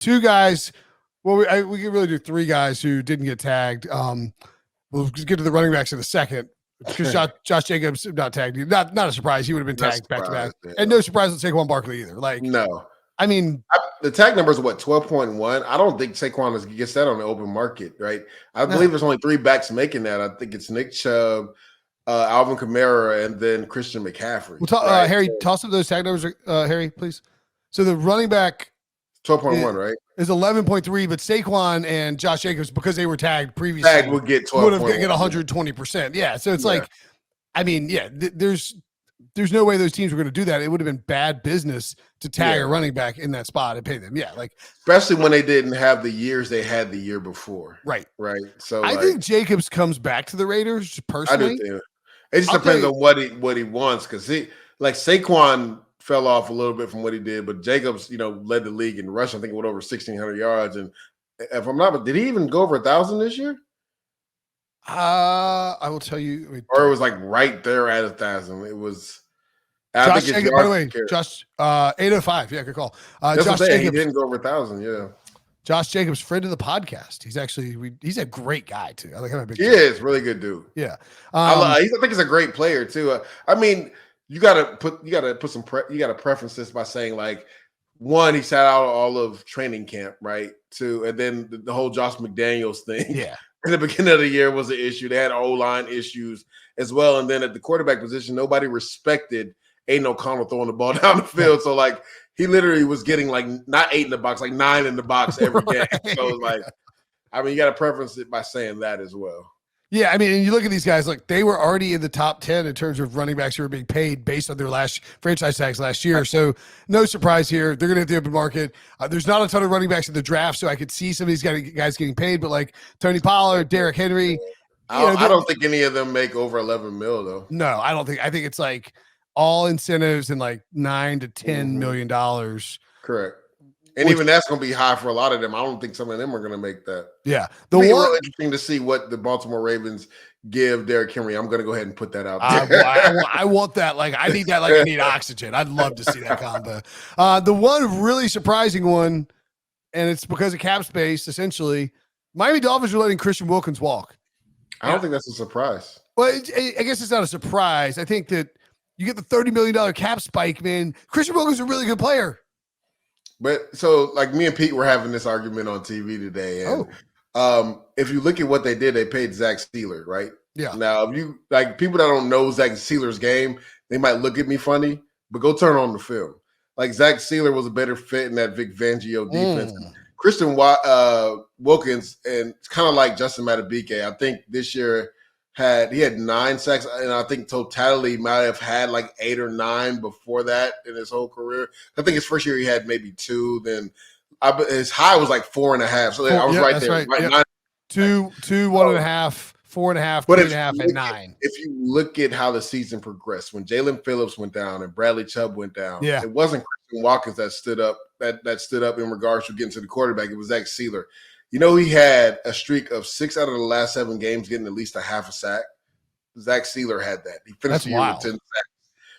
two guys. Well, we can really do three guys who didn't get tagged. We'll get to the running backs in a second because Josh Jacobs not tagged. Not a surprise. He would have been tagged back to back, and no surprise with Saquon Barkley either. Like no, I mean the tag number is what 12.1. I don't think Saquon gets that on the open market, right? I believe there's only three backs making that. I think it's Nick Chubb, Alvin Kamara, and then Christian McCaffrey. Well, Harry, toss up those tag numbers, Harry, please. So the running back 12.1, right? Is 11.3, but Saquon and Josh Jacobs, because they were tagged previously, tag would get 12. Would have get 120%. Yeah. So it's like, I mean, there's no way those teams were going to do that. It would have been bad business to tag a running back in that spot and pay them. Yeah. Like, especially when they didn't have the years they had the year before. Right. Right. So I think Jacobs comes back to the Raiders personally. I do too. It just depends on what he wants. Cause Saquon fell off a little bit from what he did, but Jacobs, led the league in rushing. I think it went over 1,600 yards. And if I'm not, did he even go over 1,000 this year? I will tell you. Or it was like right there at 1,000. It was. Josh Jacobs, by the way, Josh 805. Yeah, good call. Josh Jacobs, he didn't go over 1,000. Yeah. Josh Jacobs, friend of the podcast. He's a great guy too. I like him. He is really good dude. Yeah. I think he's a great player too. I mean, you gotta preference this by saying, like, one, he sat out all of training camp, right? Two, and then the whole Josh McDaniels thing. Yeah. In the beginning of the year was an issue. They had O-line issues as well. And then at the quarterback position, nobody respected Aiden O'Connell throwing the ball down the field. So, like, he literally was getting, like, not 8 in the box, like 9 in the box every game. So, it was like, I mean, you got to preference it by saying that as well. Yeah, I mean, and you look at these guys, like, they were already in the top 10 in terms of running backs who were being paid based on their last franchise tags last year. So no surprise here. They're going to hit the open market. There's not a ton of running backs in the draft, so I could see some of these guys getting paid. But, like, Tony Pollard, Derrick Henry. I don't think any of them make over 11 mil, though. No, I don't think. I think it's, like, all incentives and, like, $9 to $10 million. Correct. And even that's going to be high for a lot of them. I don't think some of them are going to make that. Yeah. It'll be real interesting to see what the Baltimore Ravens give Derrick Henry. I'm going to go ahead and put that out there. I want that. Like, I need that like I need oxygen. I'd love to see that combo. The one really surprising one, and it's because of cap space, essentially, Miami Dolphins are letting Christian Wilkins walk. I don't think that's a surprise. Well, I guess it's not a surprise. I think that you get the $30 million cap spike, man. Christian Wilkins is a really good player. But so, like, me and Pete were having this argument on TV today, and if you look at what they did, they paid Zach Steeler, right? Yeah. Now, if you like people that don't know Zach Steeler's game, they might look at me funny, but go turn on the film. Like, Zach Steeler was a better fit in that Vic Fangio defense. Christian Wilkins, and it's kind of like Justin Madubuike. I think this year he had 9 sacks, and I think totality might have had like 8 or 9 before that in his whole career. I think his first year he had maybe 2. Then his high was like 4.5. So I was right there. Right. Yep. 2, 1.5, 4.5, 3.5, and 9. If you look at how the season progressed, when Jalen Phillips went down and Bradley Chubb went down, it wasn't Christian Wilkins that stood up. That stood up in regards to getting to the quarterback. It was Zach Steeler. He had a streak of 6 out of the last 7 games getting at least a half a sack. Zach Steeler had that. He finished the year with 10 sacks.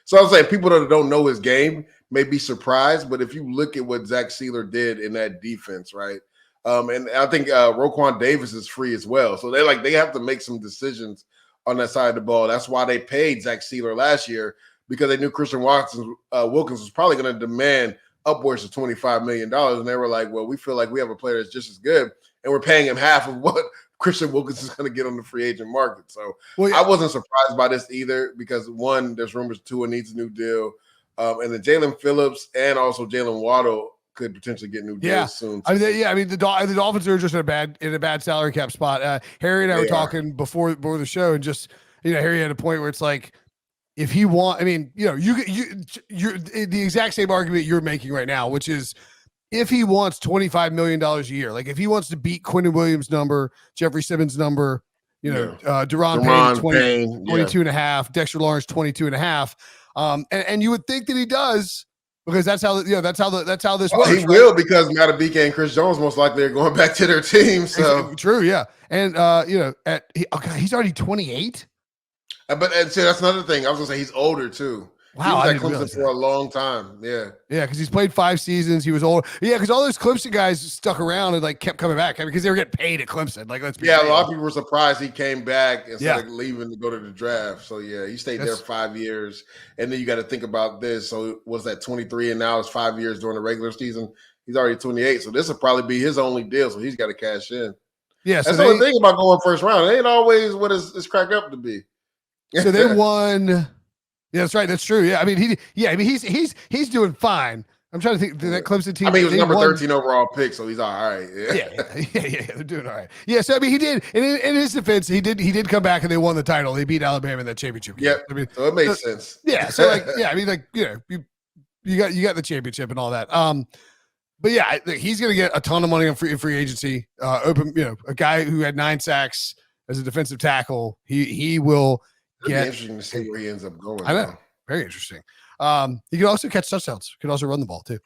So I was saying, people that don't know his game may be surprised, but if you look at what Zach Steeler did in that defense, right? And I think Roquan Davis is free as well. So they have to make some decisions on that side of the ball. That's why they paid Zach Steeler last year, because they knew Christian Wilkins was probably going to demand upwards of $25 million. And they were like, well, we feel like we have a player that's just as good, and we're paying him half of what Christian Wilkins is going to get on the free agent market. So I wasn't surprised by this either, because one, there's rumors Tua needs a new deal. And then Jalen Phillips and also Jalen Waddle could potentially get new deals soon. The Dolphins are just in a bad salary cap spot. Harry and I were talking before the show, and just, Harry had a point where it's like, if he you're the exact same argument you're making right now, which is, if he wants $25 million a year, like if he wants to beat Quinnen Williams' number, Jeffrey Simmons' number, Deron Payne, 22 and a half, Dexter Lawrence, 22 and a half. And you would think that he does, because that's how this works. He will, because Madubuike and Chris Jones most likely are going back to their team. So true. Yeah. And, he's already 28. But that's another thing. I was gonna say he's older too. Wow, he was at Clemson for a long time. Yeah, because he's played 5 seasons. He was old. Yeah, because all those Clemson guys stuck around and like kept coming back because they were getting paid at Clemson. Like, let's be a real. lot of people were surprised he came back instead of leaving to go to the draft. So yeah, he stayed there 5 years, and then you got to think about this. So was that 23, and now it's 5 years during the regular season. He's already 28, so this will probably be his only deal. So he's got to cash in. Yeah, so that's the only thing about going first round. It ain't always what it's cracked up to be. So they won. Yeah, that's right. That's true. Yeah, I mean, he's doing fine. I'm trying to think. That Clemson team. I mean, he was number 13 overall pick, so he's all right. Yeah, they're doing all right. Yeah, so I mean, he did. In his defense, he did come back and they won the title. They beat Alabama in that championship game. Yeah, I mean, so it makes sense. Yeah, so like, yeah, I mean, like, you got the championship and all that. But yeah, he's gonna get a ton of money on free agency. A guy who had 9 sacks as a defensive tackle. He will. It'd be interesting to see where he ends up going. I know. Very interesting. He can also catch touchdowns. He can also run the ball too.